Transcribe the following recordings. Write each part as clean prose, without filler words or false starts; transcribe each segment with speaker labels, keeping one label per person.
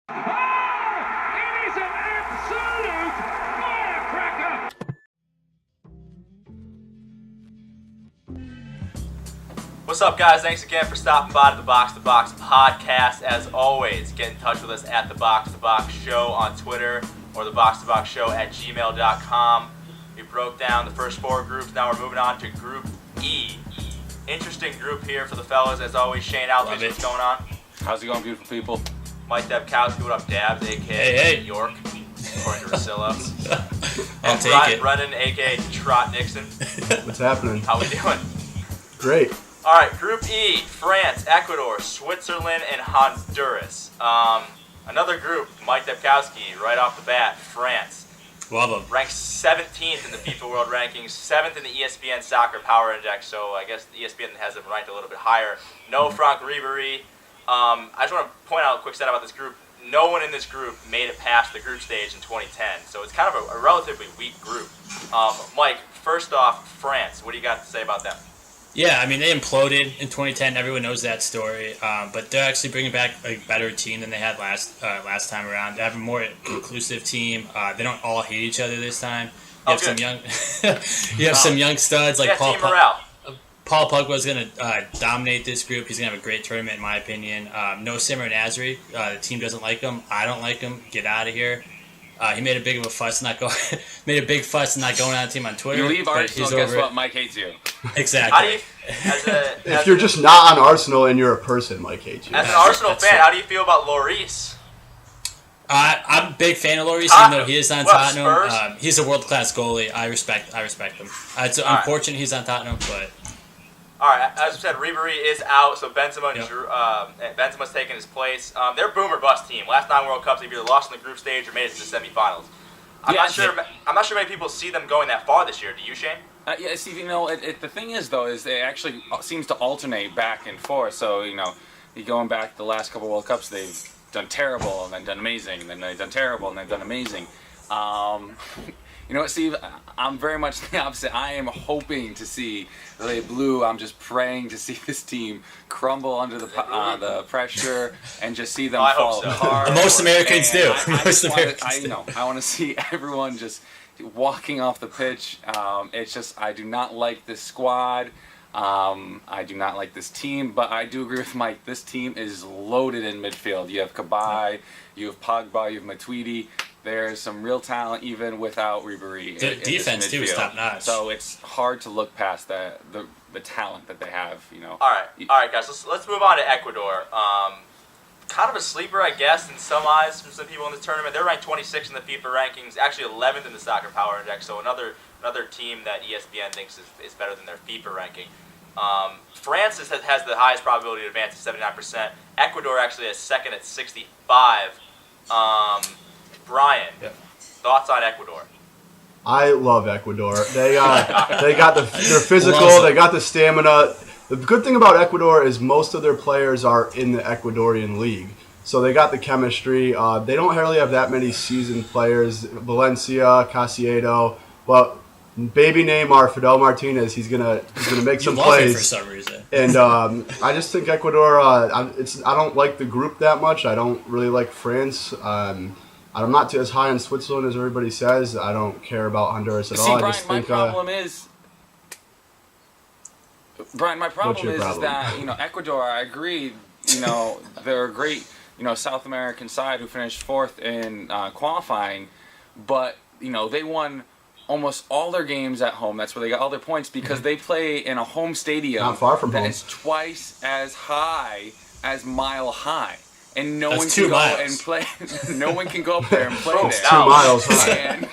Speaker 1: It is an absolute firecracker!
Speaker 2: What's up, guys? Thanks again for stopping by to the Box to Box podcast. As always, get in touch with us at the Box to Box Show on Twitter or the Box to Box Show at gmail.com. We broke down the first four groups. Now we're moving on to Group E. Interesting group here for the fellas. As always, Shane Aldridge, what's going on?
Speaker 3: How's it going, beautiful people?
Speaker 2: Mike Debkowski, what up, Dabs, a.k.a.
Speaker 4: Hey.
Speaker 2: New York, according to Russillo.
Speaker 4: I'll
Speaker 2: And
Speaker 4: take
Speaker 2: Brian
Speaker 4: it.
Speaker 2: Brennan, a.k.a. Trot Nixon.
Speaker 5: What's happening?
Speaker 2: How we doing?
Speaker 5: Great.
Speaker 2: All right, Group E, France, Ecuador, Switzerland, and Honduras. Another group, Mike Debkowski, right off the bat, France.
Speaker 4: Love them.
Speaker 2: Ranked 17th in the FIFA World Rankings, 7th in the ESPN Soccer Power Index, so I guess the ESPN has them ranked a little bit higher. No Franck Ribéry. I just want to point out a quick stat about this group. No one in this group made it past the group stage in 2010, so it's kind of a relatively weak group. Mike, first off, France, what do you got to say about them?
Speaker 4: Yeah, I mean, they imploded in 2010. Everyone knows that story. But they're actually bringing back a better team than they had last time around. They have a more inclusive team. They don't all hate each other this time. You have some young, some young studs like
Speaker 2: team morale.
Speaker 4: Paul Pogba is going to dominate this group. He's going to have a great tournament, in my opinion. No Simmer Nasri. The team doesn't like him. I don't like him. Get out of here. He made a big fuss not going on the team on Twitter.
Speaker 3: You leave Arsenal, guess what? Mike hates you.
Speaker 4: Exactly.
Speaker 2: How do you,
Speaker 5: If you're just not on Arsenal and you're a person, Mike hates you.
Speaker 2: as an Arsenal fan, how do you feel about Lloris?
Speaker 4: I'm a big fan of Lloris, even though he is on
Speaker 2: What,
Speaker 4: Tottenham.
Speaker 2: Spurs?
Speaker 4: He's a world-class goalie. I respect him. It's unfortunate he's on Tottenham, but
Speaker 2: All right, as I said, Ribéry is out, so Benzema and
Speaker 4: Yep.
Speaker 2: Benzema's taking his place. They're boom or bust team. Last 9 World Cups, they've either lost in the group stage or made it to the semifinals. I'm not sure many people see them going that far this year. Do you, Shane?
Speaker 3: Yeah, see, the thing is, though, is it actually seems to alternate back and forth. So, you going back the last couple World Cups, they've done terrible and then done amazing, and then they've done terrible and they've done amazing. You know what, Steve? I'm very much the opposite. I am hoping to see the blue. I'm just praying to see this team crumble under the pressure and just see them fall apart.
Speaker 4: most Americans do.
Speaker 3: I want to see everyone just walking off the pitch. It's just I do not like this squad. I do not like this team, but I do agree with Mike. This team is loaded in midfield. You have Kabay, you have Pogba, you have Matuidi. There's some real talent even without Ribéry.
Speaker 4: Defense too is top notch.
Speaker 3: So it's hard to look past the talent that they have.
Speaker 2: All right, guys. Let's move on to Ecuador. Kind of a sleeper, I guess, in some eyes from some people in this tournament. They're ranked 26th in the FIFA rankings, actually 11th in the Soccer Power Index. So another team that ESPN thinks is better than their FIFA ranking. France has the highest probability to advance at 79%. Ecuador actually has second at 65. Brian, thoughts on Ecuador?
Speaker 5: I love Ecuador. They're physical. They got the stamina. The good thing about Ecuador is most of their players are in the Ecuadorian league, so they got the chemistry. They don't really have that many seasoned players. Valencia, Caicedo, but baby Neymar, Fidel Martinez, he's gonna make some plays.
Speaker 4: For some reason.
Speaker 5: And I just think Ecuador. I don't like the group that much. I don't really like France. I'm not as high on Switzerland as everybody says. I don't care about Honduras at all.
Speaker 3: Brian,
Speaker 5: I just think,
Speaker 3: my problem is
Speaker 5: problem?
Speaker 3: that Ecuador. I agree. They're a great South American side who finished fourth in qualifying, but they won almost all their games at home. That's where they got all their points because they play in a home stadium
Speaker 5: not far from home.
Speaker 3: That is twice as high as Mile High. And no
Speaker 4: That's
Speaker 3: one
Speaker 4: 2
Speaker 3: can
Speaker 4: miles.
Speaker 3: go and play. No one can go up there and play there.
Speaker 5: 2 miles high.
Speaker 3: And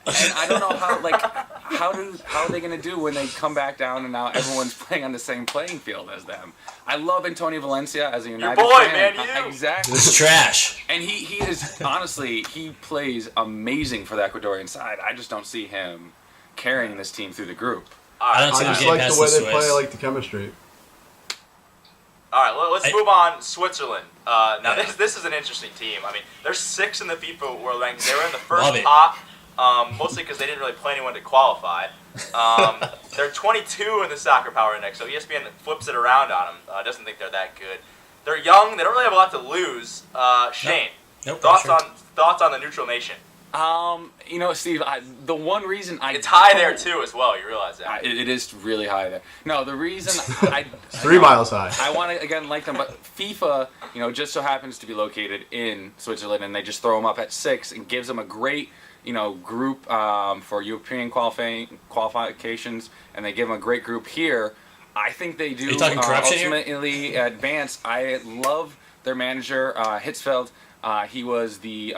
Speaker 3: I don't know how are they going to do when they come back down and now everyone's playing on the same playing field as them. I love Antonio Valencia as a United
Speaker 2: Your boy,
Speaker 3: fan.
Speaker 2: man, you.
Speaker 3: Exactly.
Speaker 4: It's trash.
Speaker 3: And he is honestly he plays amazing for the Ecuadorian side. I just don't see him carrying this team through the group.
Speaker 4: I don't
Speaker 5: I
Speaker 4: see them
Speaker 5: just
Speaker 4: getting
Speaker 5: like
Speaker 4: past
Speaker 5: the way
Speaker 4: the
Speaker 5: they
Speaker 4: Swiss.
Speaker 5: play. I like the chemistry.
Speaker 2: All right, let's move on. Switzerland. Now, this is an interesting team. I mean, they're 6th in the FIFA World Rankings. They were in the first pot, mostly because they didn't really play anyone to qualify. They're 22 in the Soccer Power Index, so ESPN flips it around on them. Doesn't think they're that good. They're young. They don't really have a lot to lose. Shane,
Speaker 4: Nope.
Speaker 2: Thoughts on the neutral nation?
Speaker 3: You know, Steve, the one reason
Speaker 2: it's high there too as well. You realize that?
Speaker 3: It is really high there. No, the reason
Speaker 5: 3 miles high.
Speaker 3: I want to again like them, but FIFA, you know, just so happens to be located in Switzerland, and they just throw them up at 6 and gives them a great, you know, group for European qualifications, and they give them a great group here. I think they do
Speaker 4: Are you talking corruption
Speaker 3: ultimately
Speaker 4: here?
Speaker 3: advance. I love their manager, Hitzfeld. He was the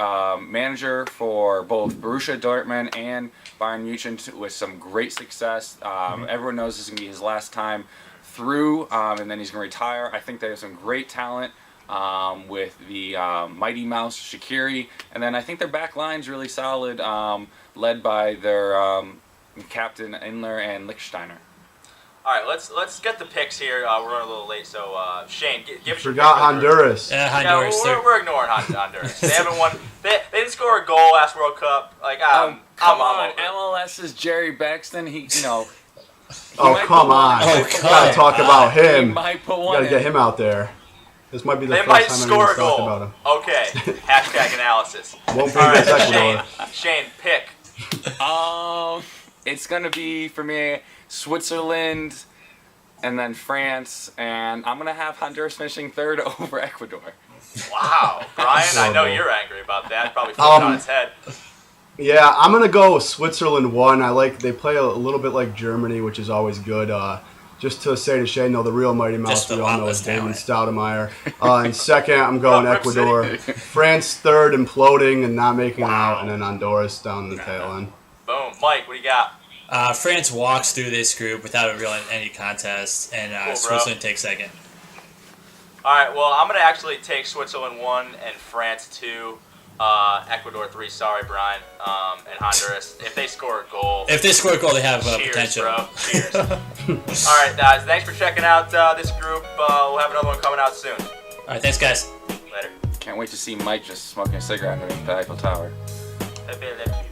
Speaker 3: manager for both Borussia Dortmund and Bayern Munich with some great success. Everyone knows this is going to be his last time through, and then he's going to retire. I think they have some great talent with the Mighty Mouse Shaqiri, and then I think their back line's really solid, led by their captain Inler and Lichtsteiner.
Speaker 2: All right, let's get the picks here. We're running a little late, so Shane, give us your
Speaker 5: Forgot
Speaker 2: pick for the group.
Speaker 5: Honduras.
Speaker 4: Yeah, Honduras.
Speaker 2: Yeah, we're ignoring Honduras. They haven't won. They didn't score a goal last World Cup. Like, I'm
Speaker 3: on,
Speaker 2: over it.
Speaker 3: MLS's Jerry Bexton. He, you know.
Speaker 5: Oh, come on.
Speaker 4: Oh,
Speaker 5: We gotta talk about
Speaker 3: He
Speaker 5: him.
Speaker 3: might put
Speaker 5: We
Speaker 3: one
Speaker 5: gotta get
Speaker 3: in.
Speaker 5: him out there. This might be the
Speaker 2: They
Speaker 5: first
Speaker 2: might
Speaker 5: time
Speaker 2: score a
Speaker 5: anyone's talked about
Speaker 2: goal.
Speaker 5: him.
Speaker 2: Okay. Hashtag analysis.
Speaker 5: Won't be
Speaker 2: All right,
Speaker 5: against Ecuador.
Speaker 2: Shane, pick.
Speaker 3: It's gonna be for me Switzerland, and then France, and I'm gonna have Honduras finishing 3rd over Ecuador.
Speaker 2: Wow, Brian, I know
Speaker 5: Horrible.
Speaker 2: you're angry about that. Probably flipped on its head.
Speaker 5: Yeah, I'm gonna go Switzerland 1. They play a little bit like Germany, which is always good. Just to say to Shane, though, the real Mighty Mouse
Speaker 4: Just a
Speaker 5: we
Speaker 4: lot
Speaker 5: all know
Speaker 4: less
Speaker 5: is David
Speaker 4: talent.
Speaker 5: Stoudemire. And second, I'm going
Speaker 2: Oh, Rip City.
Speaker 5: Ecuador. France 3rd, imploding and not making it out, and then Honduras down the tail end.
Speaker 2: Boom. Mike, what do you got?
Speaker 4: France walks through this group without any contest, and
Speaker 2: Cool, bro.
Speaker 4: Switzerland takes 2nd.
Speaker 2: All right, well, I'm going to actually take Switzerland 1 and France 2. Ecuador 3, sorry, Brian, and Honduras. If they score a goal,
Speaker 4: If they score a goal, they have
Speaker 2: cheers,
Speaker 4: potential.
Speaker 2: bro. Cheers. All right, guys, thanks for checking out this group. We'll have another one coming out soon.
Speaker 4: All right, thanks, guys.
Speaker 2: Later.
Speaker 3: Can't wait to see Mike just smoking a cigarette underneath the Eiffel Tower.
Speaker 2: Bye.